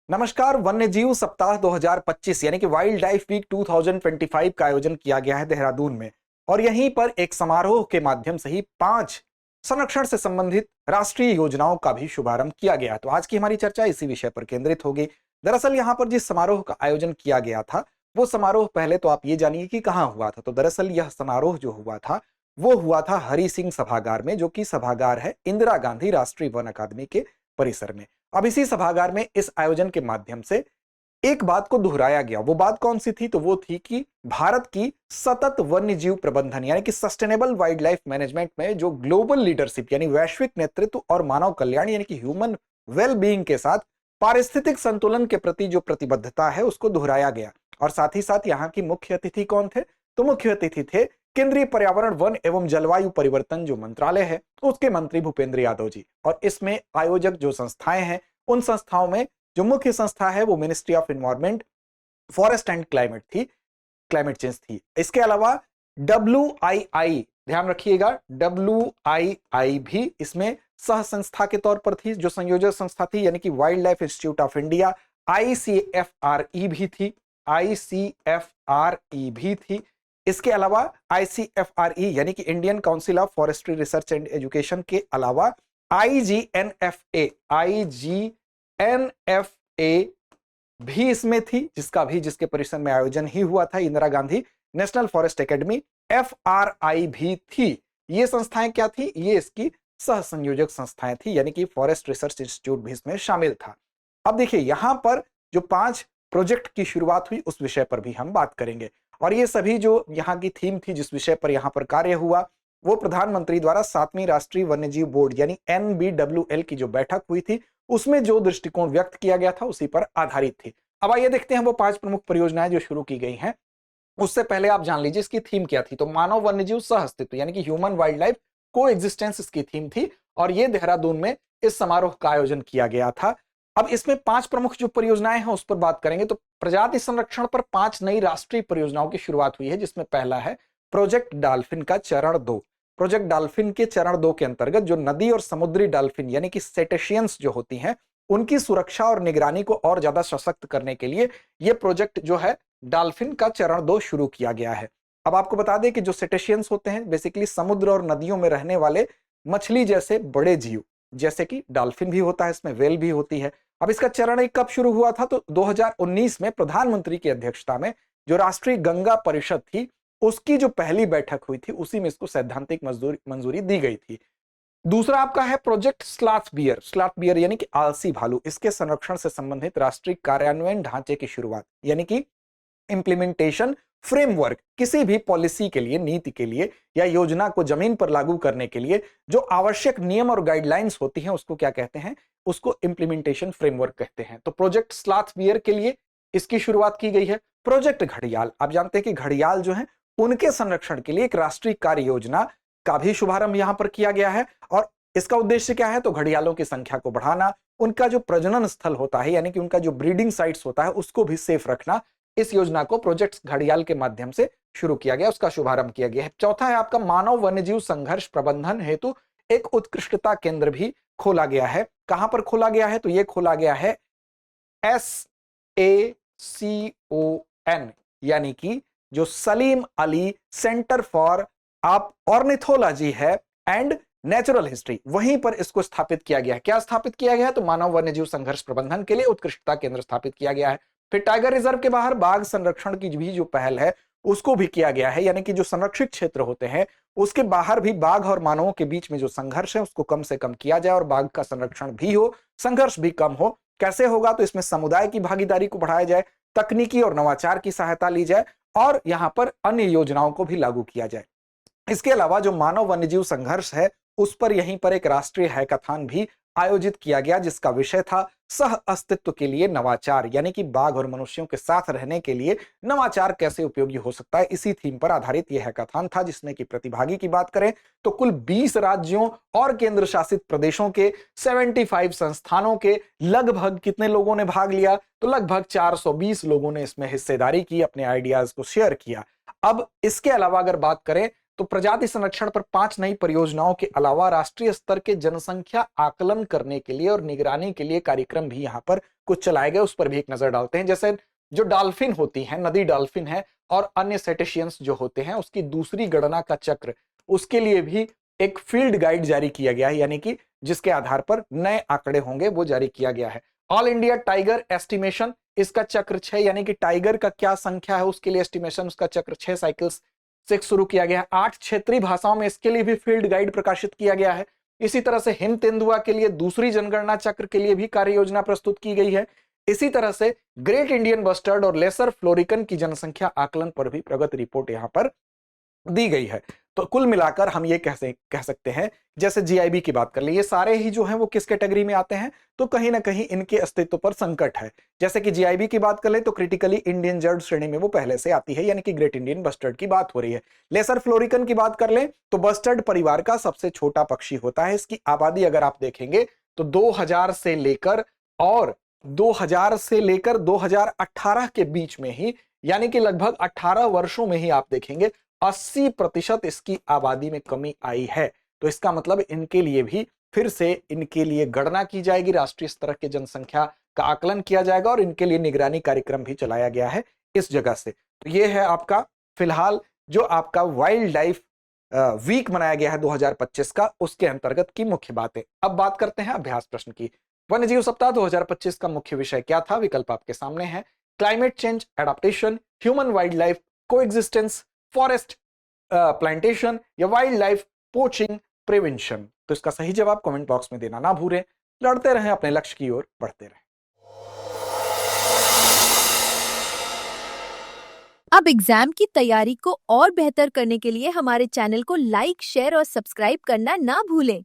नमस्कार। वन्यजीव सप्ताह 2025 यानी कि वाइल्ड लाइफ वीक 2025 का आयोजन किया गया है देहरादून में। और यहीं पर एक समारोह के माध्यम से ही 5 संरक्षण से संबंधित राष्ट्रीय योजनाओं का भी शुभारंभ किया गया। तो आज की हमारी चर्चा इसी विषय पर केंद्रित होगी। दरअसल यहाँ पर जिस समारोह का आयोजन किया गया था, वो समारोह पहले तो आप ये जानिए कि कहाँ हुआ था। तो दरअसल यह समारोह जो हुआ था वो हुआ था हरि सिंह सभागार में, जो कि सभागार है इंदिरा गांधी राष्ट्रीय वन अकादमी के परिसर में। अब इसी सभागार में इस आयोजन के माध्यम से एक बात को दोहराया गया। वो बात कौन सी थी? तो वो थी कि भारत की सतत वन्य जीव प्रबंधन यानी कि सस्टेनेबल वाइल्ड लाइफ मैनेजमेंट में जो ग्लोबल लीडरशिप यानी वैश्विक नेतृत्व और मानव कल्याण यानी कि ह्यूमन वेल बीइंग के साथ पारिस्थितिक संतुलन के प्रति जो प्रतिबद्धता है उसको दोहराया गया। और साथ ही साथ यहाँ की मुख्य अतिथि कौन थे? तो मुख्य अतिथि थे केंद्रीय पर्यावरण, वन एवं जलवायु परिवर्तन जो मंत्रालय है उसके मंत्री भूपेंद्र यादव जी। और इसमें आयोजक जो संस्थाएं हैं, उन संस्थाओं में जो मुख्य संस्था है वो ministry of environment, forest and climate change थी। इसके अलावा WII, ध्यान रखिएगा, WII भी इसमें सह संस्था के तौर पर थी, जो संयोजक संस्था थी, यानी कि wild life institute of India. ICFRE भी थी, ICFRE भी थी। इसके अलावा ICFRE यानी कि Indian council of forestry research and education के अलावा IGNFA भी इसमें थी, जिसके परिसर में आयोजन ही हुआ था। Indira Gandhi national forest academy FRI भी थी। ये संस्थाएं क्या थी? ये इसकी सह संयोजक संस्थाएं थी, यानी कि फॉरेस्ट रिसर्च इंस्टीट्यूट भी इसमें शामिल था। अब देखिए, यहां पर जो 5 प्रोजेक्ट की शुरुआत हुई उस विषय पर भी हम बात करेंगे। और ये सभी जो यहाँ की थीम थी, जिस विषय पर यहाँ पर कार्य हुआ, वो प्रधानमंत्री द्वारा 7वीं राष्ट्रीय वन्यजीव बोर्ड यानी NBWL की जो बैठक हुई थी, उसमें जो दृष्टिकोण व्यक्त किया गया था उसी पर आधारित थी। अब आइए देखते हैं वो 5 प्रमुख परियोजनाएं जो शुरू की गई हैं। उससे पहले आप जान लीजिए इसकी थीम क्या थी। तो मानव वन्यजीव सह अस्तित्व यानी कि ह्यूमन वाइल्ड लाइफ को एग्जिस्टेंस इसकी थीम थी। और ये देहरादून में इस समारोह का आयोजन किया गया था। अब इसमें 5 प्रमुख जो परियोजनाएं हैं उस पर बात करेंगे। तो प्रजाति संरक्षण पर 5 नई राष्ट्रीय परियोजनाओं की शुरुआत हुई है, जिसमें पहला है प्रोजेक्ट डॉल्फिन का चरण 2। प्रोजेक्ट डॉल्फिन के चरण 2 के अंतर्गत जो नदी और समुद्री डॉल्फिन यानी कि सेटेशियंस जो होती हैं, उनकी सुरक्षा और निगरानी को और ज्यादा सशक्त करने के लिए यह प्रोजेक्ट जो है डॉल्फिन का चरण 2 शुरू किया गया है। अब आपको बता दें कि जो सेटेशियंस होते हैं बेसिकली समुद्र और नदियों में रहने वाले मछली जैसे बड़े जीव, जैसे कि डॉल्फिन भी होता है, इसमें वेल भी होती है। अब इसका चरण 1 कब शुरू हुआ था? तो 2019 में प्रधानमंत्री की अध्यक्षता में जो राष्ट्रीय गंगा परिषद थी उसकी जो पहली बैठक हुई थी, उसी में इसको सैद्धांतिक मंजूरी दी गई थी। दूसरा आपका है प्रोजेक्ट स्लॉथ बियर यानी कि आलसी भालू। इसके संरक्षण से संबंधित राष्ट्रीय कार्यान्वयन ढांचे की शुरुआत यानी कि इंप्लीमेंटेशन फ्रेमवर्क, किसी भी पॉलिसी के लिए, नीति के लिए या योजना को जमीन पर लागू करने के लिए जो आवश्यक नियम और गाइडलाइंस होती हैं उसको क्या कहते हैं? उसको इंप्लीमेंटेशन फ्रेमवर्क कहते हैं। तो प्रोजेक्ट स्लॉथ बियर के लिए इसकी शुरुआत की गई है। प्रोजेक्ट घड़ियाल, आप जानते हैं कि घड़ियाल जो है उनके संरक्षण के लिए एक राष्ट्रीय कार्य योजना का भी शुभारंभ यहां पर किया गया है। और इसका उद्देश्य क्या है? तो घड़ियालों की संख्या को बढ़ाना, उनका जो प्रजनन स्थल होता है यानी कि उनका जो ब्रीडिंग साइट्स होता है उसको भी सेफ रखना। इस योजना को प्रोजेक्ट घड़ियाल के माध्यम से शुरू किया गया, उसका शुभारंभ किया गया है। चौथा है आपका मानव वन्यजीव संघर्ष प्रबंधन हेतु एक उत्कृष्टता केंद्र भी खोला गया है। कहां पर खोला गया है? तो यह खोला गया है SACON यानी कि जो सलीम अली सेंटर फॉर आप ऑर्निथोलॉजी है एंड नेचुरल हिस्ट्री, वहीं पर इसको स्थापित किया गया है। क्या स्थापित किया गया है? तो मानव वन्यजीव संघर्ष प्रबंधन के लिए उत्कृष्टता केंद्र स्थापित किया गया है। फिर टाइगर रिजर्व के बाहर बाघ संरक्षण की भी जो पहल है उसको भी किया गया है, यानी कि जो संरक्षित क्षेत्र होते हैं उसके बाहर भी बाघ और मानवों के बीच में जो संघर्ष है उसको कम से कम किया जाए और बाघ का संरक्षण भी हो, संघर्ष भी कम हो। कैसे होगा? तो इसमें समुदाय की भागीदारी को बढ़ाया जाए, तकनीकी और नवाचार की सहायता ली जाए और यहां पर अन्य योजनाओं को भी लागू किया जाए। इसके अलावा जो मानव वन्यजीव संघर्ष है उस पर यहीं पर एक राष्ट्रीय हैकाथॉन भी आयोजित किया गया, जिसका विषय था सह अस्तित्व के लिए नवाचार, यानी कि बाघ और मनुष्यों के साथ रहने के लिए नवाचार कैसे उपयोगी हो सकता है। इसी थीम पर आधारित यह हैकाथॉन था, जिसमें कि प्रतिभागी की बात करें तो कुल 20 राज्यों और केंद्र शासित प्रदेशों के 75 संस्थानों के लगभग कितने लोगों ने भाग लिया? तो लगभग 420 लोगों ने इसमें हिस्सेदारी की, अपने आइडियाज को शेयर किया। अब इसके अलावा अगर बात करें तो प्रजाति संरक्षण पर 5 नई परियोजनाओं के अलावा राष्ट्रीय स्तर के जनसंख्या आकलन करने के लिए और निगरानी के लिए कार्यक्रम भी यहां पर कुछ चलाए गए, उस पर भी एक नजर डालते हैं। जैसे जो डॉल्फिन होती है, नदी डॉल्फिन है और अन्य सेटेशियंस जो होते हैं, उसकी दूसरी गणना का चक्र, उसके लिए भी एक फील्ड गाइड जारी किया गया है, यानी कि जिसके आधार पर नए आंकड़े होंगे वो जारी किया गया है। ऑल इंडिया टाइगर एस्टिमेशन, इसका चक्र 6, यानी कि टाइगर का क्या संख्या है उसके लिए एस्टिमेशन, उसका चक्र 6 साइकिल्स से शुरू किया गया है। 8 क्षेत्रीय भाषाओं में इसके लिए भी फील्ड गाइड प्रकाशित किया गया है। इसी तरह से हिम तेंदुआ के लिए दूसरी जनगणना चक्र के लिए भी कार्य योजना प्रस्तुत की गई है। इसी तरह से ग्रेट इंडियन बस्टर्ड और लेसर फ्लोरिकन की जनसंख्या आकलन पर भी प्रगति रिपोर्ट यहां पर दी गई है। तो कुल मिलाकर हम ये कह सकते हैं, जैसे जीआईबी की बात कर ले, ये सारे ही जो हैं वो किस कैटेगरी में आते हैं, तो कहीं ना कहीं इनके अस्तित्व पर संकट है। जैसे कि जीआईबी की बात कर ले तो क्रिटिकली इंडेंजर्ड श्रेणी में वो पहले से आती है, यानी कि ग्रेट इंडियन बस्टर्ड की बात हो रही है। लेसर फ्लोरिकन की बात कर ले तो बस्टर्ड परिवार का सबसे छोटा पक्षी होता है। इसकी आबादी अगर आप देखेंगे तो 2000 से लेकर 2018 के बीच में ही, यानी कि लगभग 18 वर्षों में ही आप देखेंगे 80% इसकी आबादी में कमी आई है। तो इसका मतलब इनके लिए भी फिर से इनके लिए गणना की जाएगी, राष्ट्रीय स्तर की जनसंख्या का आकलन किया जाएगा और इनके लिए निगरानी कार्यक्रम भी चलाया गया है इस जगह से। तो ये है आपका फिलहाल जो आपका वाइल्ड लाइफ वीक मनाया गया है 2025 का, उसके अंतर्गत की मुख्य बातें। अब बात करते हैं अभ्यास प्रश्न की। वन्यजीव सप्ताह 2025 का मुख्य विषय क्या था? विकल्प आपके सामने है। Climate change adaptation, human wild life coexistence, forest plantation या वाइल्ड लाइफ पोचिंग प्रिवेंशन। तो इसका सही जवाब कमेंट बॉक्स में देना ना भूलें। लड़ते रहें, अपने लक्ष्य की ओर बढ़ते रहें। अब एग्जाम की तैयारी को और बेहतर करने के लिए हमारे चैनल को लाइक, शेयर और सब्सक्राइब करना ना भूलें।